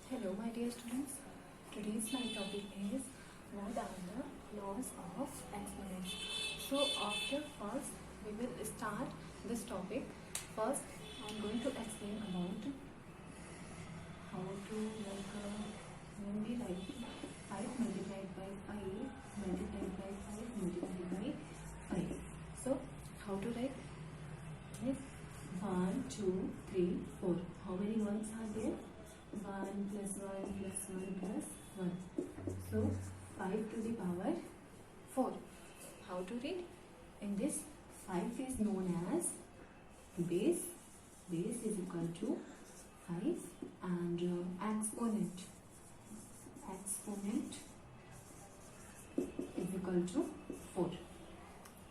Hello my dear students, today's my topic is what are the laws of exponents. So after first we will start this topic. First I am going to explain about how to when we write 5 multiplied by 5 multiplied by 5 multiplied by 5. So how to write is 1, 2, 3, 4. How many ones are there? 1 plus 1 plus 1 plus 1. So 5 to the power 4. How to read? In this 5 is known as base. Base is equal to 5 and exponent. Exponent is equal to 4.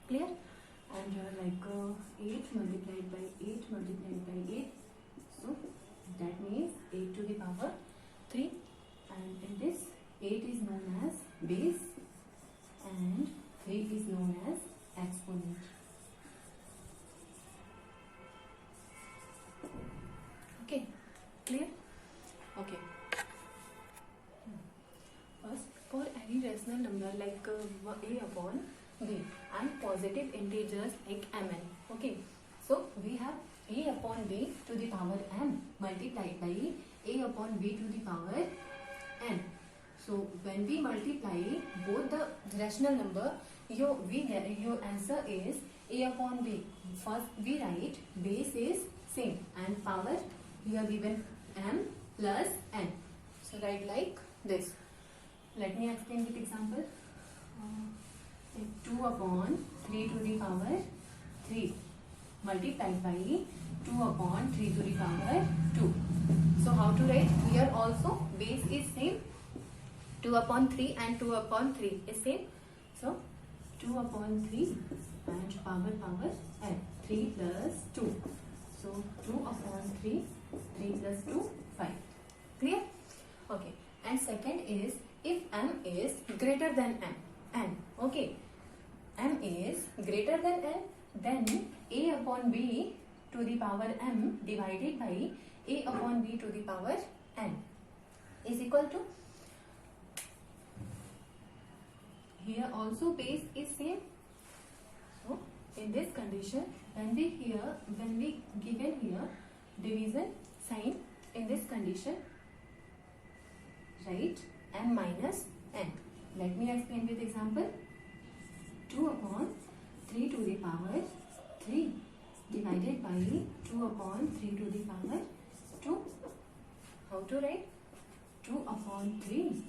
Clear? And 8 multiplied by 8 multiplied by 8. So that means 8 to the power 3, and in this 8 is known as base and 3 is known as exponent. Okay, clear? Okay. First, for any rational number like a upon b and positive integers like mn. Okay, so we have a upon b to the power m multiplied by a upon b to the power n. So when we multiply both the rational number, your answer is a upon b. First we write base is same and power here given m plus n. So write like this. Let me explain with example. 2 upon 3 to the power 3 multiplied by 2 upon 3 to the power 2. So how to write? Here also base is same. 2 upon 3 and 2 upon 3 is same. So 2 upon 3 and power n. 3 plus 2. So 2 upon 3, 3 plus 2, 5. Clear? Okay. And second is if m is greater than n. Okay. M is greater than n, then a upon b to the power m divided by a upon b to the power n is equal to, here also base is same. So in this condition, when we given here division sign, in this condition write m minus n. Let me explain with example. 2 upon 3 to the power 3 divided by 2 upon 3 to the power 2. How to write? 2 upon 3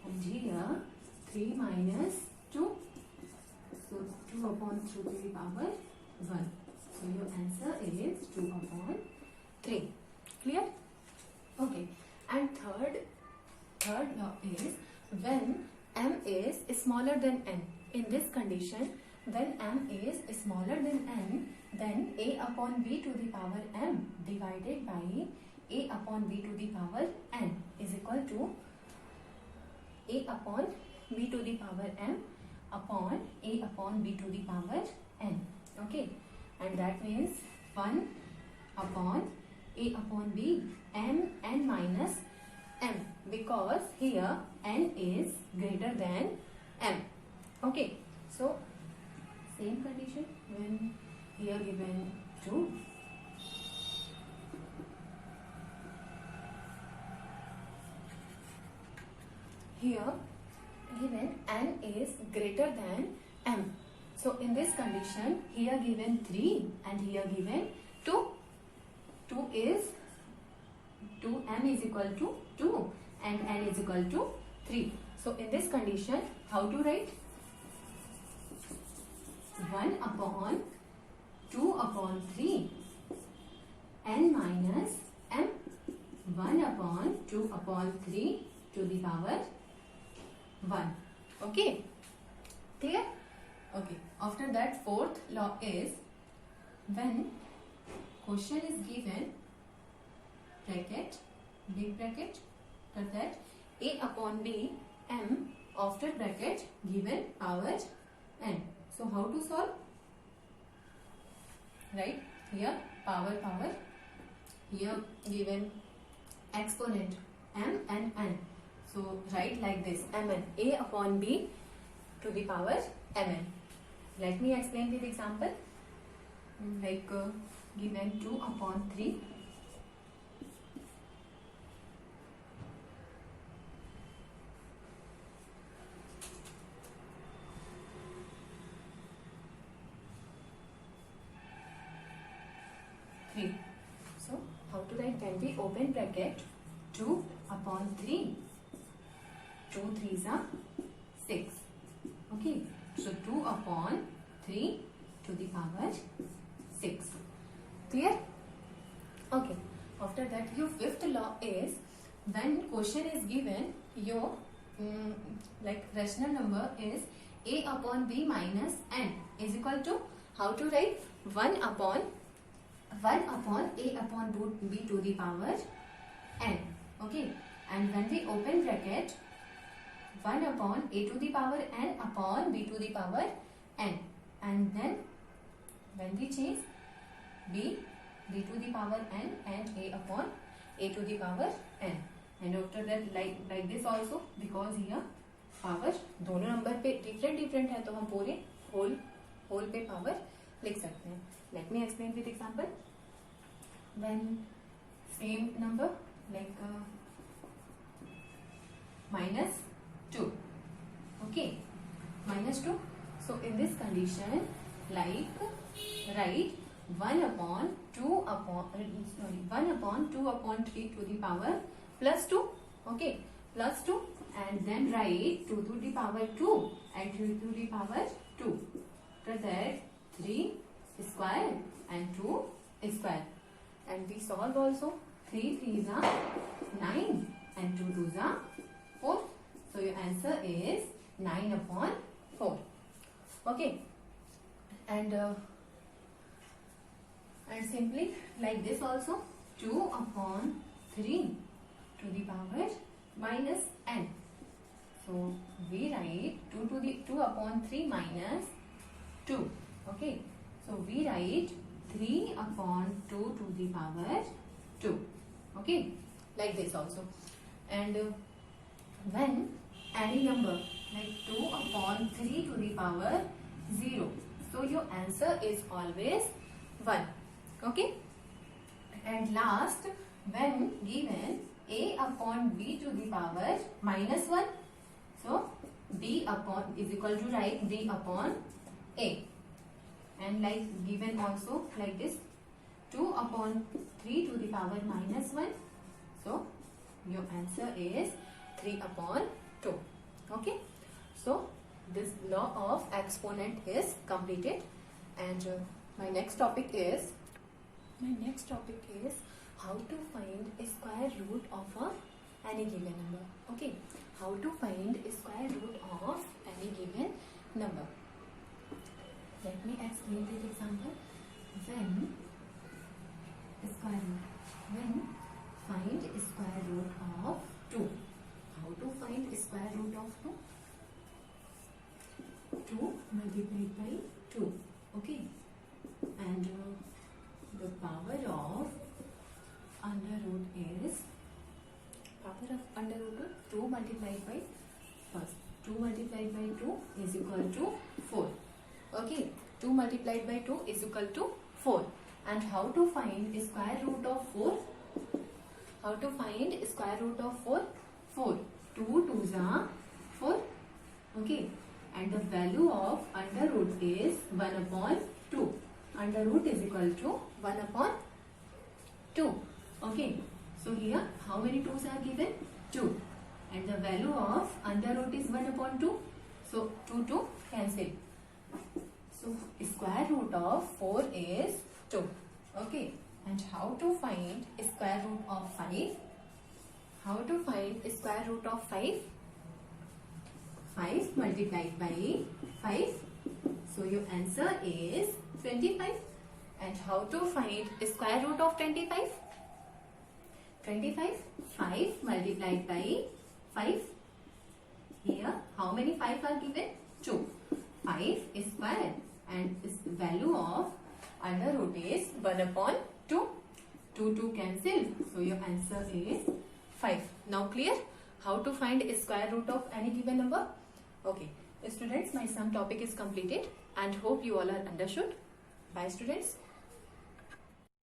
and here 3 minus 2. So 2 upon 2 to the power 1. So your answer is 2 upon 3. Clear? Okay. And third law is when m is smaller than n. In this condition, when m is smaller than n, then a upon b to the power m divided by a upon b to the power n is equal to a upon b to the power m upon a upon b to the power n. Okay, and that means 1 upon a upon b n minus m, because here n is greater than m. Okay, so same condition when here given 2. Here given n is greater than m. So in this condition, here given 3 and here given 2. 2 is 2, m is equal to 2 and n is equal to 3. So in this condition, how to write? 1 upon 2 upon 3 n minus m. 1 upon 2 upon 3 to the power 1. Okay, clear? Okay, after that fourth law is when question is given bracket, big bracket, after that a upon b m after bracket given power n. So how to solve? Right, here power, here given exponent m and n. So write like this, mn, a upon b to the power mn. Let me explain with example. Like given 2 upon 3. So how to write? When we open bracket 2 upon 3, 2 3s are 6. Okay, so 2 upon 3 to the power 6. Clear? Okay, after that your fifth law is, when question is given, your like rational number is a upon b minus n is equal to, how to write? 1 upon a upon b to the power n. Okay, and when we open bracket 1 upon a to the power n upon b to the power n, and then when we change b to the power n and a upon a to the power n, and after that like this also, because here power दोनों number पे different है तो हम पूरे whole पे power लिख सकते हैं. Let me explain with example. When same number like -2, okay, -2. So in this condition, like write 1 upon 2 upon 3 to the power plus 2, okay, plus 2, and then write 2 to the power 2 and 3 to the power 2. After that 3 square and 2 square, and we solve also. 3 3s are 9 and 2 2s are 4. So your answer is 9 upon 4. Okay, and simply like this also, 2 upon 3 to the power minus n. So we write 2 upon 3 minus 2. Okay, so we write 3 upon 2 to the power 2. Okay, like this also. And when any number like 2 upon 3 to the power 0, so your answer is always 1. Okay, and last, when given a upon b to the power minus 1, so b upon is equal to, write b upon a, and like given also like this, 2 upon 3 to the power minus 1, so your answer is 3 upon 2. Okay, so this law of exponent is completed, and my next topic is how to find a square root of any given number. Okay, how to find a square root of any given number. Let me explain this example. When find square root of 2. How to find square root of 2? 2 multiplied by 2. Okay, and the power of under root is 2 multiplied by 2 multiplied by 2 is equal to 4. Okay, 2 multiplied by 2 is equal to 4. And how to find square root of 4? How to find square root of 4? 4. 2 2s are 4. Okay, and the value of under root is 1 upon 2. Under root is equal to 1 upon 2. Okay, so here how many 2s are given? 2. And the value of under root is 1 upon 2. So 2 cancel. So square root of 4 is 2. Okay, and how to find square root of 5? How to find square root of 5? 5 multiplied by 5. So your answer is 25. And how to find square root of 25? 25. 5 multiplied by 5. Here how many 5 are given? 2. 5 is square, and its value of under root is 1 upon 2. 2 cancel. So your answer is 5. Now clear how to find a square root of any given number? Okay. Students, my sum topic is completed and hope you all are understood. Bye students.